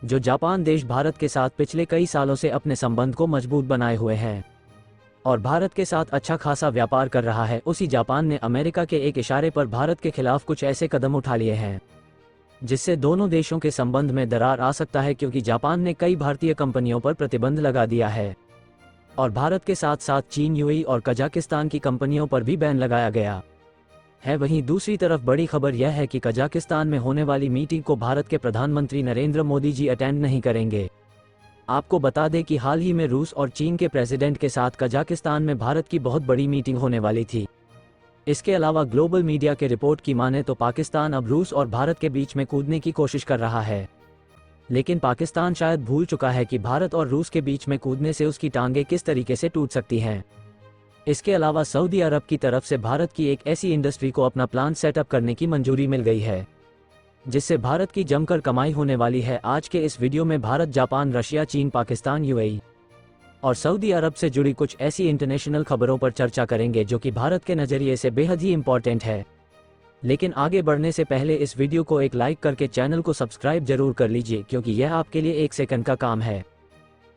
जो जापान देश भारत के साथ पिछले कई सालों से अपने संबंध को मजबूत बनाए हुए हैं और भारत के साथ अच्छा खासा व्यापार कर रहा है, उसी जापान ने अमेरिका के एक इशारे पर भारत के खिलाफ कुछ ऐसे कदम उठा लिए हैं जिससे दोनों देशों के संबंध में दरार आ सकता है, क्योंकि जापान ने कई भारतीय कंपनियों पर प्रतिबंध लगा दिया है और भारत के साथ साथ चीन, यूएई और कजाकिस्तान की कंपनियों पर भी बैन लगाया गया है। वहीं दूसरी तरफ बड़ी खबर यह है कि कजाकिस्तान में होने वाली मीटिंग को भारत के प्रधानमंत्री नरेंद्र मोदी जी अटेंड नहीं करेंगे। आपको बता दें कि हाल ही में रूस और चीन के प्रेसिडेंट के साथ कजाकिस्तान में भारत की बहुत बड़ी मीटिंग होने वाली थी। इसके अलावा ग्लोबल मीडिया के रिपोर्ट की माने तो पाकिस्तान अब रूस और भारत के बीच में कूदने की कोशिश कर रहा है, लेकिन पाकिस्तान शायद भूल चुका है कि भारत और रूस के बीच में कूदने से उसकी टांगें किस तरीके से टूट सकती हैं। इसके अलावा सऊदी अरब की तरफ से भारत की एक ऐसी इंडस्ट्री को अपना प्लांट सेटअप करने की मंजूरी मिल गई है जिससे भारत की जमकर कमाई होने वाली है। आज के इस वीडियो में भारत, जापान, रशिया, चीन, पाकिस्तान, यूएई और सऊदी अरब से जुड़ी कुछ ऐसी इंटरनेशनल खबरों पर चर्चा करेंगे जो कि भारत के नज़रिए से बेहद ही इंपॉर्टेंट है। लेकिन आगे बढ़ने से पहले इस वीडियो को एक लाइक करके चैनल को सब्सक्राइब जरूर कर लीजिए, क्योंकि यह आपके लिए 1 सेकंड का काम है,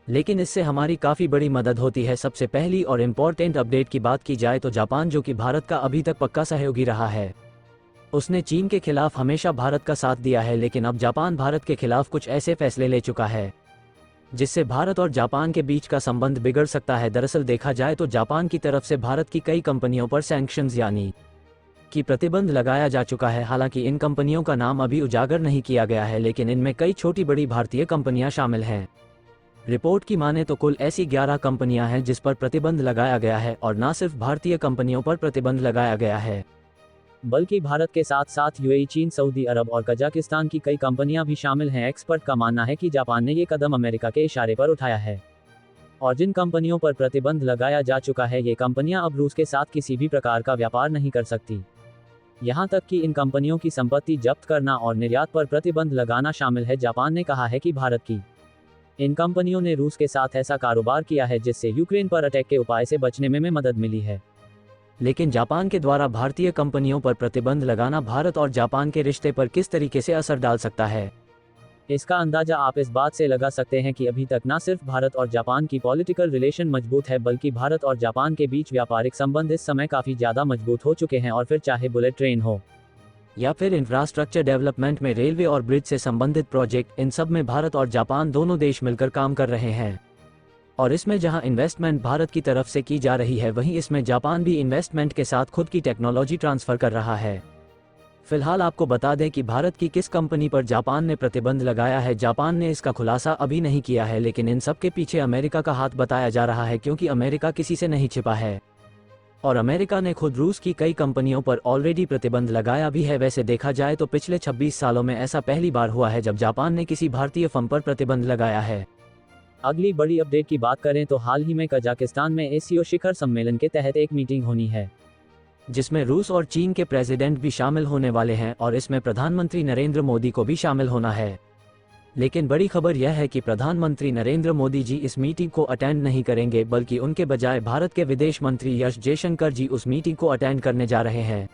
लेकिन इससे हमारी काफ़ी बड़ी मदद होती है। सबसे पहली और इम्पॉर्टेंट अपडेट की बात की जाए तो जापान, जो कि भारत का अभी तक पक्का सहयोगी रहा है, उसने चीन के खिलाफ हमेशा भारत का साथ दिया है, लेकिन अब जापान भारत के खिलाफ कुछ ऐसे फैसले ले चुका है जिससे भारत और जापान के बीच का संबंध बिगड़ सकता है। दरअसल देखा जाए तो जापान की तरफ से भारत की कई कंपनियों पर सैंक्शंस यानी कि प्रतिबंध लगाया जा चुका है। हालांकि इन कंपनियों का नाम अभी उजागर नहीं किया गया है, लेकिन इनमें कई छोटी बड़ी भारतीय कंपनियां शामिल हैं। रिपोर्ट की माने तो कुल ऐसी 11 कंपनियां हैं जिस पर प्रतिबंध लगाया गया है, और न सिर्फ भारतीय कंपनियों पर प्रतिबंध लगाया गया है बल्कि भारत के साथ साथ यूएई, चीन, सऊदी अरब और कजाकिस्तान की कई कंपनियां भी शामिल हैं। एक्सपर्ट का मानना है कि जापान ने ये कदम अमेरिका के इशारे पर उठाया है, और जिन कंपनियों पर प्रतिबंध लगाया जा चुका है ये कंपनियां अब रूस के साथ किसी भी प्रकार का व्यापार नहीं कर सकती। यहां तक कि इन कंपनियों की संपत्ति जब्त करना और निर्यात पर प्रतिबंध लगाना शामिल है। जापान ने कहा है कि भारत की इन कंपनियों ने रूस के साथ ऐसा कारोबार किया है जिससे यूक्रेन पर अटैक के उपाय से बचने में मदद मिली है। लेकिन जापान के द्वारा भारतीय कंपनियों पर प्रतिबंध लगाना भारत और जापान के रिश्ते पर किस तरीके से असर डाल सकता है, इसका अंदाजा आप इस बात से लगा सकते हैं कि अभी तक न सिर्फ भारत और जापान की पॉलिटिकल रिलेशन मजबूत है, बल्कि भारत और जापान के बीच व्यापारिक संबंध इस समय काफ़ी ज़्यादा मजबूत हो चुके हैं। और फिर चाहे बुलेट ट्रेन हो या फिर इंफ्रास्ट्रक्चर डेवलपमेंट में रेलवे और ब्रिज से संबंधित प्रोजेक्ट, इन सब में भारत और जापान दोनों देश मिलकर काम कर रहे हैं। और इसमें जहां इन्वेस्टमेंट भारत की तरफ से की जा रही है, वहीं इसमें जापान भी इन्वेस्टमेंट के साथ खुद की टेक्नोलॉजी ट्रांसफ़र कर रहा है। फिलहाल आपको बता दें कि भारत की किस कंपनी पर जापान ने प्रतिबंध लगाया है। जापान ने इसका खुलासा अभी नहीं किया है, लेकिन इन सब के पीछे अमेरिका का हाथ बताया जा रहा है, क्योंकि अमेरिका किसी से नहीं छिपा है और अमेरिका ने खुद रूस की कई कंपनियों पर ऑलरेडी प्रतिबंध लगाया भी है। वैसे देखा जाए तो पिछले 26 सालों में ऐसा पहली बार हुआ है जब जापान ने किसी भारतीय फर्म पर प्रतिबंध लगाया है। अगली बड़ी अपडेट की बात करें तो हाल ही में कजाकिस्तान में एसीओ शिखर सम्मेलन के तहत एक मीटिंग होनी है जिसमें रूस और चीन के प्रेसिडेंट भी शामिल होने वाले हैं, और इसमें प्रधानमंत्री नरेंद्र मोदी को भी शामिल होना है। लेकिन बड़ी खबर यह है कि प्रधानमंत्री नरेंद्र मोदी जी इस मीटिंग को अटेंड नहीं करेंगे, बल्कि उनके बजाय भारत के विदेश मंत्री एस जयशंकर जी उस मीटिंग को अटेंड करने जा रहे हैं।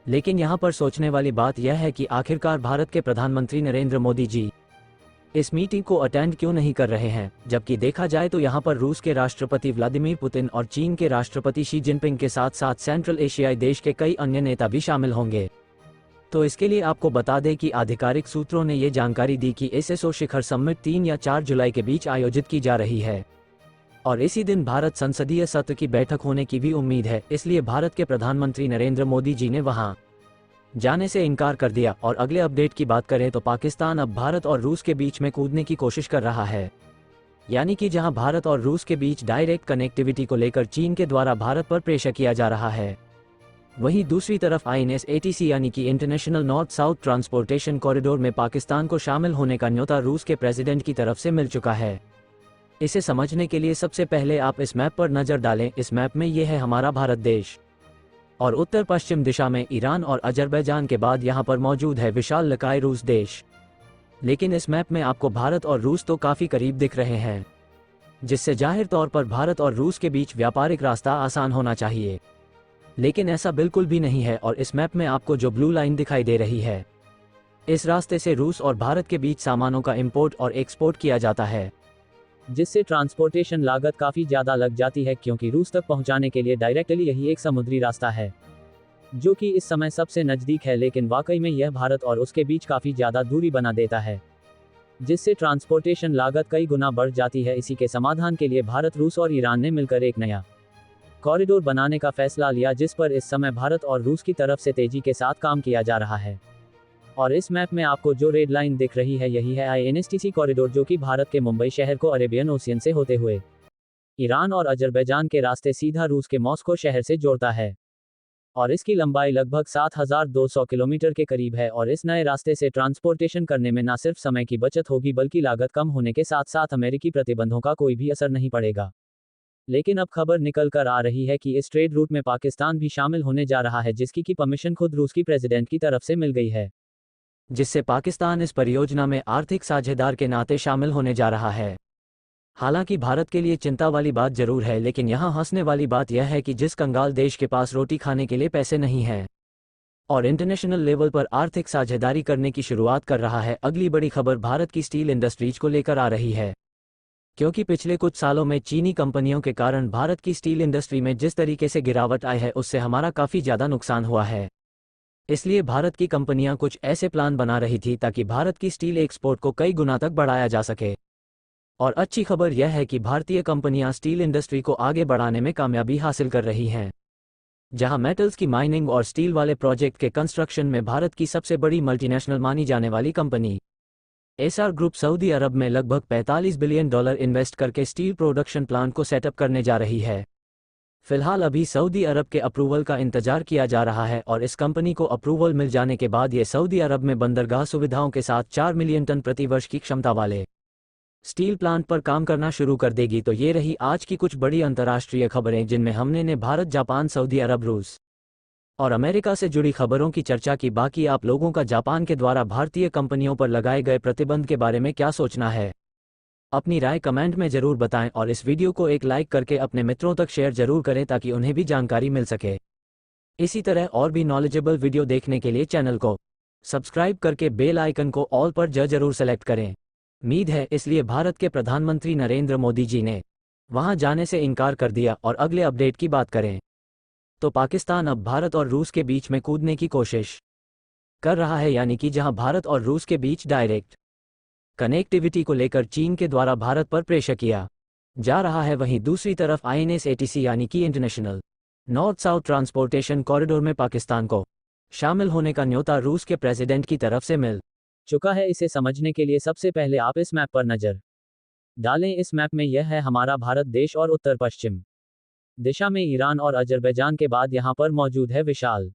लेकिन यहाँ पर सोचने वाली बात यह है कि आखिरकार भारत के प्रधानमंत्री नरेंद्र मोदी जी इस मीटिंग को अटेंड क्यों नहीं कर रहे हैं, जबकि देखा जाए तो यहाँ पर रूस के राष्ट्रपति व्लादिमीर पुतिन और चीन के राष्ट्रपति शी जिनपिंग के साथ साथ सेंट्रल एशियाई देश के कई अन्य नेता भी शामिल होंगे। तो इसके लिए आपको बता दें कि आधिकारिक सूत्रों ने ये जानकारी दी कि एसएसओ शिखर समिट 3 या 4 जुलाई के बीच आयोजित की जा रही है, और इसी दिन भारत संसदीय सत्र की बैठक होने की भी उम्मीद है। इसलिए भारत के प्रधानमंत्री नरेंद्र मोदी जी ने वहां जाने से इनकार कर दिया। और अगले अपडेट की बात करें तो पाकिस्तान अब भारत और रूस के बीच में कूदने की कोशिश कर रहा है, यानी कि जहां भारत और रूस के बीच डायरेक्ट कनेक्टिविटी को लेकर चीन के द्वारा भारत पर प्रेशर किया जा रहा है, वहीं दूसरी तरफ INS-ATC यानी कि international north south transportation corridor में पाकिस्तान को शामिल होने का न्योता रूस के प्रेसिडेंट की तरफ से मिल चुका है। इसे समझने के लिए सबसे पहले आप इस मैप पर नज़र डालें। इस मैप में ये है हमारा भारत देश, और उत्तर पश्चिम दिशा में ईरान और अजरबैजान के बाद यहाँ पर मौजूद है विशाल लकाय रूस देश। लेकिन इस मैप में आपको भारत और रूस तो काफ़ी करीब दिख रहे हैं, जिससे जाहिर तौर पर भारत और रूस के बीच व्यापारिक रास्ता आसान होना चाहिए, लेकिन ऐसा बिल्कुल भी नहीं है। और इस मैप में आपको जो ब्लू लाइन दिखाई दे रही है, इस रास्ते से रूस और भारत के बीच सामानों का इंपोर्ट और एक्सपोर्ट किया जाता है, जिससे ट्रांसपोर्टेशन लागत काफ़ी ज़्यादा लग जाती है, क्योंकि रूस तक पहुंचाने के लिए डायरेक्टली यही एक समुद्री रास्ता है जो कि इस समय सबसे नज़दीक है, लेकिन वाकई में यह भारत और उसके बीच काफ़ी ज़्यादा दूरी बना देता है, जिससे ट्रांसपोर्टेशन लागत कई गुना बढ़ जाती है। इसी के समाधान के लिए भारत, रूस और ईरान ने मिलकर एक नया कॉरिडोर बनाने का फैसला लिया, जिस पर इस समय भारत और रूस की तरफ से तेजी के साथ काम किया जा रहा है। और इस मैप में आपको जो रेड लाइन दिख रही है यही है INSTC कॉरिडोर, जो कि भारत के मुंबई शहर को अरेबियन ओशियन से होते हुए ईरान और अजरबैजान के रास्ते सीधा रूस के मॉस्को शहर से जोड़ता है। और इसकी लंबाई लगभग 7,200 किलोमीटर के करीब है। और इस नए रास्ते से ट्रांसपोर्टेशन करने में न सिर्फ समय की बचत होगी, बल्कि लागत कम होने के साथ साथ अमेरिकी प्रतिबंधों का कोई भी असर नहीं पड़ेगा। लेकिन अब खबर निकल कर आ रही है कि इस ट्रेड रूट में पाकिस्तान भी शामिल होने जा रहा है, जिसकी की परमिशन खुद रूस की प्रेसिडेंट की तरफ से मिल गई है, जिससे पाकिस्तान इस परियोजना में आर्थिक साझेदार के नाते शामिल होने जा रहा है। हालांकि भारत के लिए चिंता वाली बात जरूर है, लेकिन यहाँ हंसने वाली बात यह है कि जिस कंगाल देश के पास रोटी खाने के लिए पैसे नहीं है और इंटरनेशनल लेवल पर आर्थिक साझेदारी करने की शुरुआत कर रहा है, अगली बड़ी खबर भारत की स्टील इंडस्ट्रीज को लेकर आ रही है। क्योंकि पिछले कुछ सालों में चीनी कंपनियों के कारण भारत की स्टील इंडस्ट्री में जिस तरीके से गिरावट आई है, उससे हमारा काफ़ी ज़्यादा नुकसान हुआ है। इसलिए भारत की कंपनियां कुछ ऐसे प्लान बना रही थी ताकि भारत की स्टील एक्सपोर्ट को कई गुना तक बढ़ाया जा सके। और अच्छी खबर यह है कि भारतीय कंपनियां स्टील इंडस्ट्री को आगे बढ़ाने में कामयाबी हासिल कर रही हैं। जहां मेटल्स की माइनिंग और स्टील वाले प्रोजेक्ट के कंस्ट्रक्शन में भारत की सबसे बड़ी मल्टीनेशनल मानी जाने वाली कंपनी एसआर ग्रुप सऊदी अरब में लगभग $45 बिलियन इन्वेस्ट करके स्टील प्रोडक्शन प्लांट को सेटअप करने जा रही है। फिलहाल अभी सऊदी अरब के अप्रूवल का इंतजार किया जा रहा है, और इस कंपनी को अप्रूवल मिल जाने के बाद ये सऊदी अरब में बंदरगाह सुविधाओं के साथ 4 मिलियन टन प्रति वर्ष की क्षमता वाले स्टील प्लांट पर काम करना शुरू कर देगी। तो ये रही आज की कुछ बड़ी अंतर्राष्ट्रीय खबरें, जिनमें हमने ने भारत, जापान, सऊदी अरब, रूस और अमेरिका से जुड़ी खबरों की चर्चा की। बाकी आप लोगों का जापान के द्वारा भारतीय कंपनियों पर लगाए गए प्रतिबंध के बारे में क्या सोचना है? अपनी राय कमेंट में जरूर बताएं, और इस वीडियो को एक लाइक करके अपने मित्रों तक शेयर जरूर करें ताकि उन्हें भी जानकारी मिल सके। इसी तरह और भी नॉलेजेबल वीडियो देखने के लिए चैनल को सब्सक्राइब करके बेल आइकन को ऑल पर जरूर सेलेक्ट करें। उम्मीद है इसलिए भारत के प्रधानमंत्री नरेंद्र मोदी जी ने वहां जाने से इनकार कर दिया। और अगले अपडेट की बात करें तो पाकिस्तान अब भारत और रूस के बीच में कूदने की कोशिश कर रहा है, यानी कि जहां भारत और रूस के बीच डायरेक्ट कनेक्टिविटी को लेकर चीन के द्वारा भारत पर प्रेशर किया जा रहा है, वहीं दूसरी तरफ INSATC यानी कि international north south transportation corridor में पाकिस्तान को शामिल होने का न्योता रूस के प्रेसिडेंट की तरफ से मिल चुका है। इसे समझने के लिए सबसे पहले आप इस मैप पर नजर डालें। इस मैप में यह है हमारा भारत देश, और उत्तर पश्चिम दिशा में ईरान और अजरबैजान के बाद यहाँ पर मौजूद है विशाल